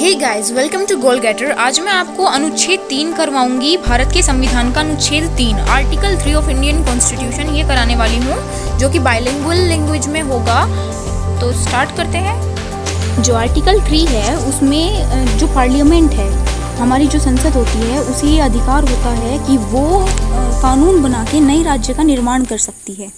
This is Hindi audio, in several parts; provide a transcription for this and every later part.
Hey guys, welcome to Goal Getter. आज मैं आपको अनुच्छेद 3 करवाऊंगी, भारत के संविधान का अनुच्छेद 3 आर्टिकल 3 ऑफ इंडियन कॉन्स्टिट्यूशन ये कराने वाली हूँ, जो कि बाइलिंगुअल लैंग्वेज में होगा। तो स्टार्ट करते हैं। जो आर्टिकल 3 है उसमें जो पार्लियामेंट है, हमारी जो संसद होती है, उसे ये अधिकार होता है कि वो कानून बना के नए राज्य का निर्माण कर सकती है।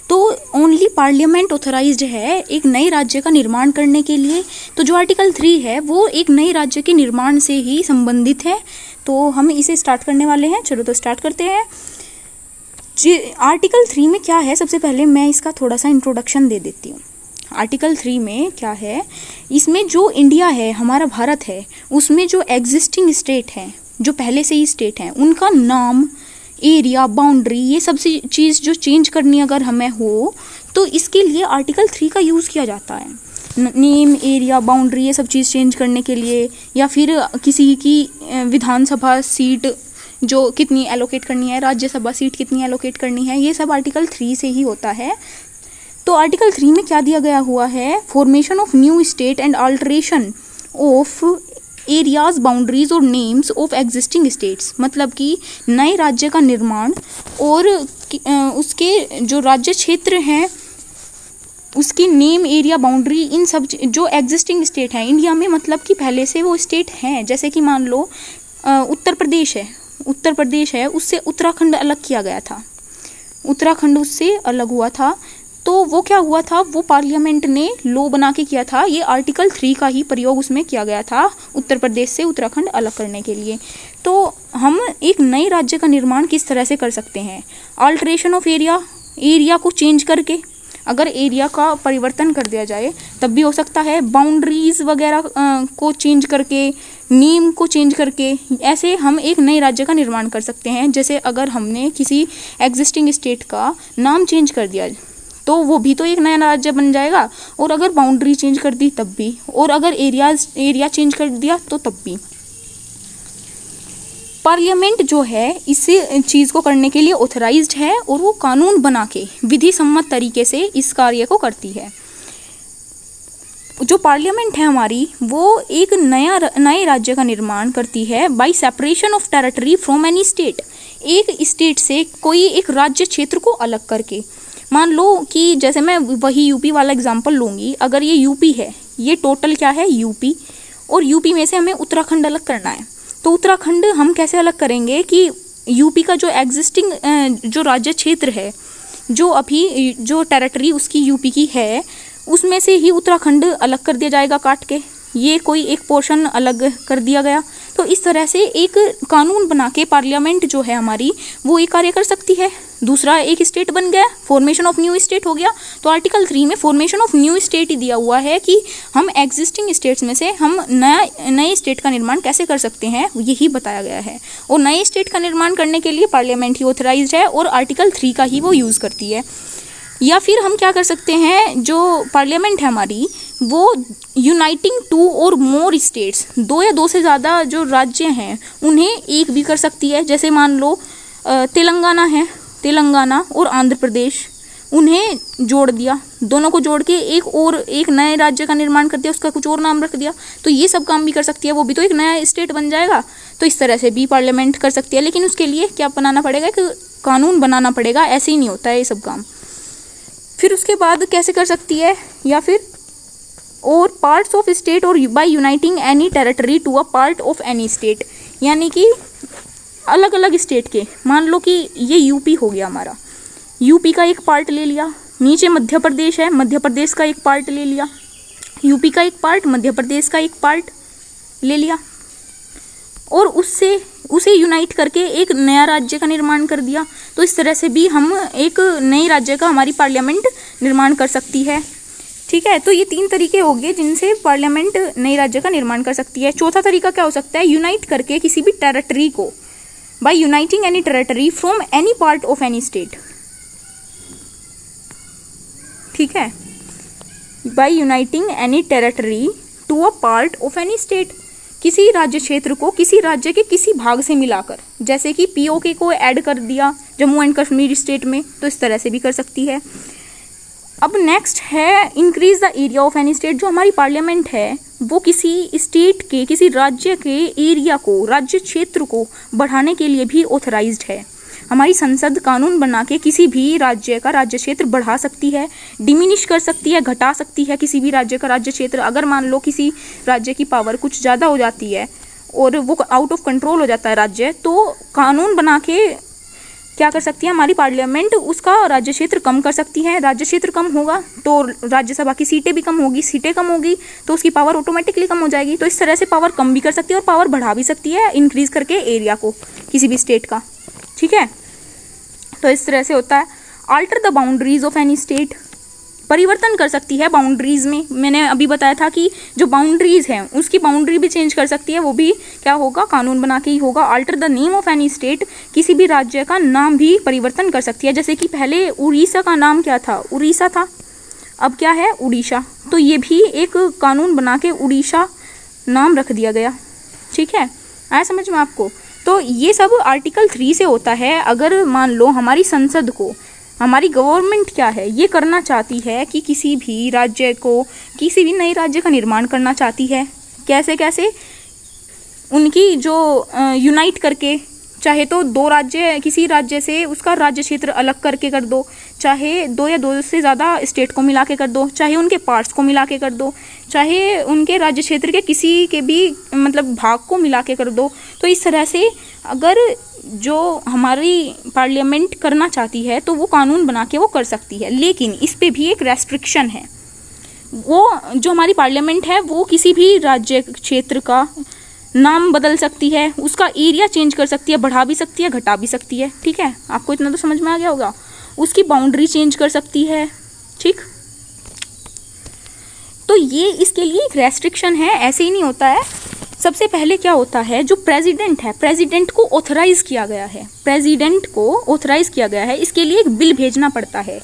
तो ओनली पार्लियामेंट ऑथराइज्ड है एक नए राज्य का निर्माण करने के लिए। तो जो आर्टिकल 3 है वो एक नए राज्य के निर्माण से ही संबंधित है। तो हम इसे स्टार्ट करने वाले हैं। चलो तो स्टार्ट करते हैं। आर्टिकल 3 में क्या है, सबसे पहले मैं इसका थोड़ा सा इंट्रोडक्शन दे देती हूँ। आर्टिकल 3 में क्या है, इसमें जो इंडिया है, हमारा भारत है, उसमें जो एग्जिस्टिंग स्टेट हैं, जो पहले से ही स्टेट हैं, उनका नाम, एरिया, बाउंड्री, ये सब चीज़ जो चेंज करनी अगर हमें हो तो इसके लिए आर्टिकल 3 का यूज़ किया जाता है। नेम, एरिया, बाउंड्री, ये सब चीज़ चेंज करने के लिए, या फिर किसी की विधानसभा सीट जो कितनी एलोकेट करनी है, राज्यसभा सीट कितनी एलोकेट करनी है, ये सब आर्टिकल 3 से ही होता है। तो आर्टिकल 3 में क्या दिया गया हुआ है, formation of new state and alteration of areas, boundaries और नेम्स ऑफ एग्जिस्टिंग स्टेट्स, मतलब कि नए राज्य का निर्माण और उसके जो राज्य क्षेत्र हैं उसकी नेम, एरिया, बाउंड्री, इन सब जो एग्जिस्टिंग स्टेट हैं इंडिया में, मतलब कि पहले से वो स्टेट हैं। जैसे कि मान लो उत्तर प्रदेश है, उससे उत्तराखंड अलग किया गया था, उत्तराखंड उससे अलग हुआ था। तो वो क्या हुआ था, वो पार्लियामेंट ने लॉ बना के किया था। ये आर्टिकल 3 का ही प्रयोग उसमें किया गया था, उत्तर प्रदेश से उत्तराखंड अलग करने के लिए। तो हम एक नए राज्य का निर्माण किस तरह से कर सकते हैं, अल्टरेशन ऑफ एरिया, एरिया को चेंज करके, अगर एरिया का परिवर्तन कर दिया जाए तब भी हो सकता है। बाउंड्रीज वगैरह को चेंज करके, नेम को चेंज करके, ऐसे हम एक नए राज्य का निर्माण कर सकते हैं। जैसे अगर हमने किसी एग्जिस्टिंग स्टेट का नाम चेंज कर दिया तो वो भी तो एक नया राज्य बन जाएगा, और अगर बाउंड्री चेंज कर दी तब भी, और अगर एरिया चेंज कर दिया तो तब भी। पार्लियामेंट जो है इस चीज़ को करने के लिए ऑथराइज्ड है, और वो कानून बना के विधि सम्मत तरीके से इस कार्य को करती है। जो पार्लियामेंट है हमारी, वो एक नए राज्य का निर्माण करती है bye separation of territory from any state, एक स्टेट से कोई एक राज्य क्षेत्र को अलग करके। मान लो कि जैसे मैं वही यूपी वाला एग्जांपल लूँगी, अगर ये यूपी है, ये टोटल क्या है यूपी, और यूपी में से हमें उत्तराखंड अलग करना है। तो उत्तराखंड हम कैसे अलग करेंगे कि यूपी का जो एग्जिस्टिंग जो राज्य क्षेत्र है, जो अभी जो टेरिटरी उसकी यूपी की है, उसमें से ही उत्तराखंड अलग कर दिया जाएगा काट के, ये कोई एक पोर्शन अलग कर दिया गया। तो इस तरह से एक कानून बना के पार्लियामेंट जो है हमारी, वो ये कार्य कर सकती है। दूसरा, एक स्टेट बन गया, फॉर्मेशन ऑफ न्यू स्टेट हो गया। तो आर्टिकल 3 में फॉर्मेशन ऑफ न्यू स्टेट ही दिया हुआ है कि हम एग्जिस्टिंग स्टेट्स में से हम नए स्टेट का निर्माण कैसे कर सकते हैं, यही बताया गया है। और नए स्टेट का निर्माण करने के लिए पार्लियामेंट ही ऑथराइज्ड है, और आर्टिकल 3 का ही वो यूज़ करती है। या फिर हम क्या कर सकते हैं, जो पार्लियामेंट है हमारी, वो यूनाइटिंग 2 और मोर स्टेट्स, 2 या 2 से ज़्यादा जो राज्य हैं उन्हें एक भी कर सकती है। जैसे मान लो तेलंगाना है, तेलंगाना और आंध्र प्रदेश, उन्हें जोड़ दिया, दोनों को जोड़ के एक नए राज्य का निर्माण कर दिया, उसका कुछ और नाम रख दिया। तो ये सब काम भी कर सकती है, वो भी तो एक नया स्टेट बन जाएगा। तो इस तरह से भी पार्लियामेंट कर सकती है, लेकिन उसके लिए क्या बनाना पड़ेगा, कि कानून बनाना पड़ेगा। ऐसे ही नहीं होता है ये सब काम। फिर उसके बाद कैसे कर सकती है, या फिर और पार्ट्स ऑफ स्टेट और by uniting any territory to a part of any state, यानी कि अलग अलग स्टेट के, मान लो कि ये यूपी हो गया हमारा, यूपी का एक पार्ट ले लिया, नीचे मध्य प्रदेश है, मध्य प्रदेश का एक पार्ट ले लिया, यूपी का एक पार्ट, मध्य प्रदेश का एक पार्ट ले लिया, और उसे यूनाइट करके एक नया राज्य का निर्माण कर दिया। तो इस तरह से भी हम एक नए राज्य का हमारी पार्लियामेंट निर्माण कर सकती है। ठीक है, तो ये 3 तरीके हो गए जिनसे पार्लियामेंट नए राज्य का निर्माण कर सकती है। चौथा तरीका क्या हो सकता है, यूनाइट करके किसी भी टेरिटरी को, by uniting any territory from any part of any state. ठीक है, by uniting any territory to a part of any state, किसी राज्य क्षेत्र को किसी राज्य के किसी भाग से मिलाकर, जैसे कि पीओके को ऐड कर दिया जम्मू एंड कश्मीर स्टेट में, तो इस तरह से भी कर सकती है। अब नेक्स्ट है increase the area of any state. जो हमारी पार्लियामेंट है वो किसी स्टेट के, किसी राज्य के एरिया को, राज्य क्षेत्र को बढ़ाने के लिए भी ऑथराइज्ड है। हमारी संसद कानून बना के किसी भी राज्य का राज्य क्षेत्र बढ़ा सकती है, डिमिनिश कर सकती है, घटा सकती है किसी भी राज्य का राज्य क्षेत्र। अगर मान लो किसी राज्य की पावर कुछ ज़्यादा हो जाती है और वो आउट ऑफ कंट्रोल हो जाता है राज्य, तो कानून बना के क्या कर सकती है हमारी पार्लियामेंट, उसका राज्य क्षेत्र कम कर सकती है। राज्य क्षेत्र कम होगा तो राज्यसभा की सीटें भी कम होगी, सीटें कम होगी तो उसकी पावर ऑटोमेटिकली कम हो जाएगी। तो इस तरह से पावर कम भी कर सकती है और पावर बढ़ा भी सकती है, इंक्रीज करके एरिया को किसी भी स्टेट का। ठीक है, तो इस तरह से होता है। Alter the boundaries of any state, परिवर्तन कर सकती है बाउंड्रीज में। मैंने अभी बताया था कि जो बाउंड्रीज हैं उसकी बाउंड्री भी चेंज कर सकती है, वो भी क्या होगा, कानून बना के ही होगा। Alter the name of any state, किसी भी राज्य का नाम भी परिवर्तन कर सकती है। जैसे कि पहले उड़ीसा का नाम क्या था, उड़ीसा था, अब क्या है, उड़ीसा। तो ये भी एक कानून बना के उड़ीसा नाम रख दिया गया। ठीक है, आया समझ में आपको। तो ये सब आर्टिकल 3 से होता है। अगर मान लो हमारी संसद को, हमारी गवर्नमेंट क्या है, ये करना चाहती है कि किसी भी राज्य को, किसी भी नए राज्य का निर्माण करना चाहती है। कैसे कैसे, उनकी जो यूनाइट करके, चाहे तो 2 राज्य, किसी राज्य से उसका राज्य क्षेत्र अलग करके कर दो, चाहे 2 या 2 से ज़्यादा स्टेट को मिला के कर दो, चाहे उनके पार्ट्स को मिला के कर दो, चाहे उनके राज्य क्षेत्र के किसी के भी मतलब भाग को मिला के कर दो। तो इस तरह से अगर जो हमारी पार्लियामेंट करना चाहती है तो वो कानून बना के वो कर सकती है। लेकिन इस पे भी एक रेस्ट्रिक्शन है। वो जो हमारी पार्लियामेंट है वो किसी भी राज्य क्षेत्र का नाम बदल सकती है, उसका एरिया चेंज कर सकती है, बढ़ा भी सकती है, घटा भी सकती है। ठीक है, आपको इतना तो समझ में आ गया होगा। उसकी बाउंड्री चेंज कर सकती है। ठीक, तो ये इसके लिए एक रेस्ट्रिक्शन है, ऐसे ही नहीं होता है। सबसे पहले क्या होता है, जो प्रेसिडेंट है, प्रेसिडेंट को ऑथराइज किया गया है, प्रेसिडेंट को ऑथराइज किया गया है, इसके लिए एक बिल भेजना पड़ता है।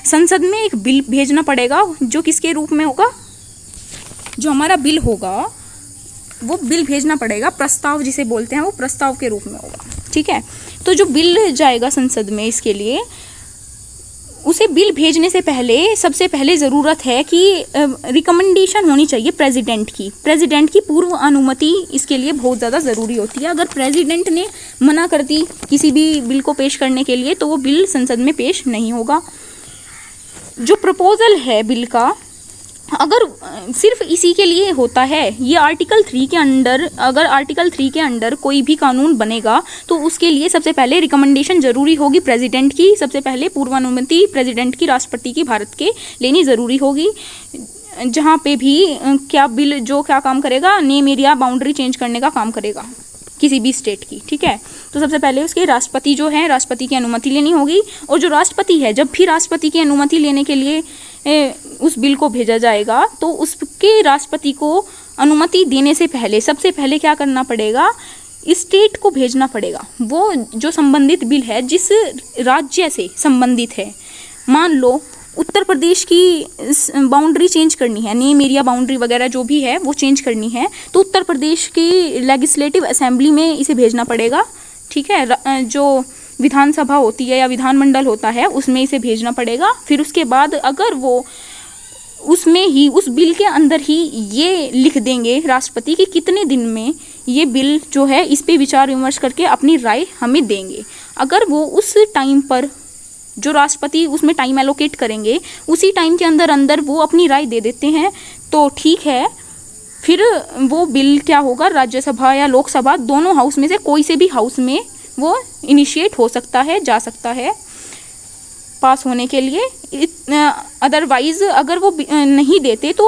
संसद में एक बिल भेजना पड़ेगा जो किसके रूप में होगा, जो हमारा बिल होगा वो बिल भेजना पड़ेगा, प्रस्ताव जिसे बोलते हैं वो प्रस्ताव के रूप में होगा। ठीक है, तो जो बिल जाएगा संसद में, इसके लिए उसे बिल भेजने से पहले सबसे पहले ज़रूरत है कि रिकमेंडेशन होनी चाहिए प्रेसिडेंट की। प्रेसिडेंट की पूर्व अनुमति इसके लिए बहुत ज़्यादा ज़रूरी होती है। अगर प्रेसिडेंट ने मना कर दी किसी भी बिल को पेश करने के लिए तो वो बिल संसद में पेश नहीं होगा। जो प्रपोजल है बिल का, अगर सिर्फ इसी के लिए होता है, ये आर्टिकल 3 के अंडर, अगर आर्टिकल 3 के अंडर कोई भी कानून बनेगा तो उसके लिए सबसे पहले रिकमेंडेशन ज़रूरी होगी प्रेसिडेंट की। सबसे पहले पूर्वानुमति प्रेसिडेंट की, राष्ट्रपति की, भारत के लेनी ज़रूरी होगी। जहाँ पे भी क्या बिल जो क्या काम करेगा, नेम एरिया बाउंड्री चेंज करने का काम करेगा किसी भी स्टेट की। ठीक है, तो सबसे पहले उसके राष्ट्रपति जो है, राष्ट्रपति की अनुमति लेनी होगी। और जो राष्ट्रपति है, जब भी राष्ट्रपति की अनुमति लेने के लिए उस बिल को भेजा जाएगा तो उसके राष्ट्रपति को अनुमति देने से पहले सबसे पहले क्या करना पड़ेगा, स्टेट को भेजना पड़ेगा। वो जो संबंधित बिल है जिस राज्य से संबंधित है, मान लो उत्तर प्रदेश की बाउंड्री चेंज करनी है, नेम एरिया बाउंड्री वगैरह जो भी है वो चेंज करनी है, तो उत्तर प्रदेश की लेजिस्लेटिव असेंबली में इसे भेजना पड़ेगा। ठीक है, जो विधानसभा होती है या विधानमंडल होता है उसमें इसे भेजना पड़ेगा। फिर उसके बाद अगर वो उसमें ही, उस बिल के अंदर ही ये लिख देंगे राष्ट्रपति कि कितने दिन में ये बिल जो है इस पे विचार विमर्श करके अपनी राय हमें देंगे। अगर वो उस टाइम पर, जो राष्ट्रपति उसमें टाइम एलोकेट करेंगे, उसी टाइम के अंदर अंदर वो अपनी राय दे देते हैं तो ठीक है, फिर वो बिल क्या होगा, राज्यसभा या लोकसभा दोनों हाउस में से कोई से भी हाउस में वो इनिशिएट हो सकता है, जा सकता है पास होने के लिए। अदरवाइज अगर वो नहीं देते तो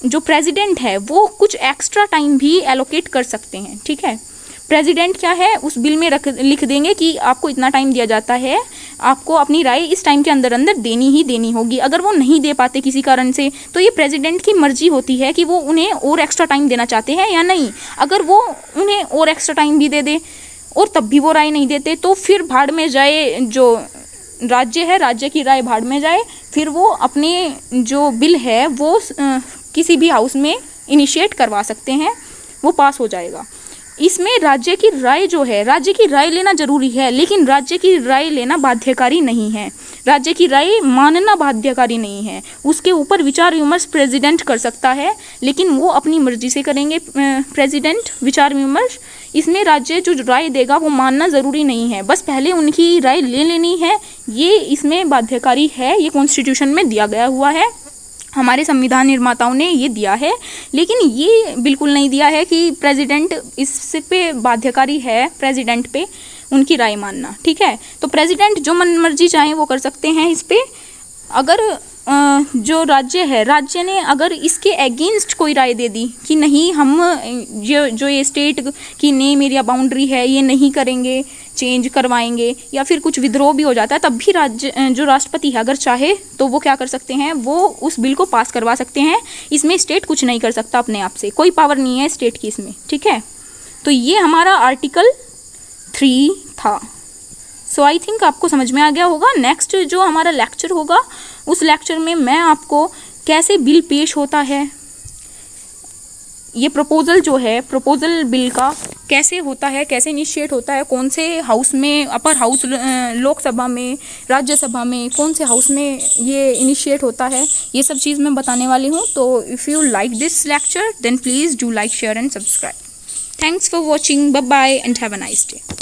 जो प्रेसिडेंट है वो कुछ एक्स्ट्रा टाइम भी एलोकेट कर सकते हैं। ठीक है, प्रेसिडेंट क्या है, उस बिल में लिख देंगे कि आपको इतना टाइम दिया जाता है, आपको अपनी राय इस टाइम के अंदर अंदर देनी ही देनी होगी। अगर वो नहीं दे पाते किसी कारण से तो ये प्रेसिडेंट की मर्जी होती है कि वो उन्हें और एक्स्ट्रा टाइम देना चाहते हैं या नहीं। अगर वो उन्हें और एक्स्ट्रा टाइम भी दे दे और तब भी वो राय नहीं देते तो फिर भाड़ में जाए, जो राज्य है राज्य की राय भाड़ में जाए, फिर वो अपने जो बिल है वो किसी भी हाउस में इनिशिएट करवा सकते हैं, वो पास हो जाएगा। इसमें राज्य की राय जो है, राज्य की राय लेना जरूरी है, लेकिन राज्य की राय लेना बाध्यकारी नहीं है। राज्य की राय मानना बाध्यकारी नहीं है। उसके ऊपर विचार विमर्श प्रेसिडेंट कर सकता है, लेकिन वो अपनी मर्जी से करेंगे प्रेसिडेंट विचार विमर्श। इसमें राज्य जो राय देगा वो मानना ज़रूरी नहीं है, बस पहले उनकी राय ले लेनी है। ये इसमें बाध्यकारी है, ये कॉन्स्टिट्यूशन में दिया गया हुआ है, हमारे संविधान निर्माताओं ने ये दिया है। लेकिन ये बिल्कुल नहीं दिया है कि प्रेसिडेंट इस पे बाध्यकारी है, प्रेसिडेंट पे उनकी राय मानना। ठीक है, तो प्रेसिडेंट जो मन मर्जी चाहे वो कर सकते हैं इस पे। अगर जो राज्य है, राज्य ने अगर इसके अगेंस्ट कोई राय दे दी कि नहीं, हम जो ये स्टेट की नेम एरिया बाउंड्री है ये नहीं करेंगे, चेंज करवाएंगे, या फिर कुछ विद्रोह भी हो जाता है, तब भी राज्य जो राष्ट्रपति है अगर चाहे तो वो क्या कर सकते हैं, वो उस बिल को पास करवा सकते हैं। इसमें स्टेट कुछ नहीं कर सकता अपने आप से, कोई पावर नहीं है स्टेट की इसमें। ठीक है, तो ये हमारा आर्टिकल 3 था। सो आई थिंक आपको समझ में आ गया होगा। नेक्स्ट जो हमारा लेक्चर होगा, उस लेक्चर में मैं आपको कैसे बिल पेश होता है, ये प्रपोजल जो है, प्रपोजल बिल का कैसे होता है, कैसे इनिशिएट होता है, कौन से हाउस में, अपर हाउस लोकसभा में, राज्यसभा में, कौन से हाउस में ये इनिशिएट होता है, ये सब चीज़ मैं बताने वाली हूँ। तो if you like this lecture then please do like, share and subscribe. Thanks for watching, bye bye and have a nice day.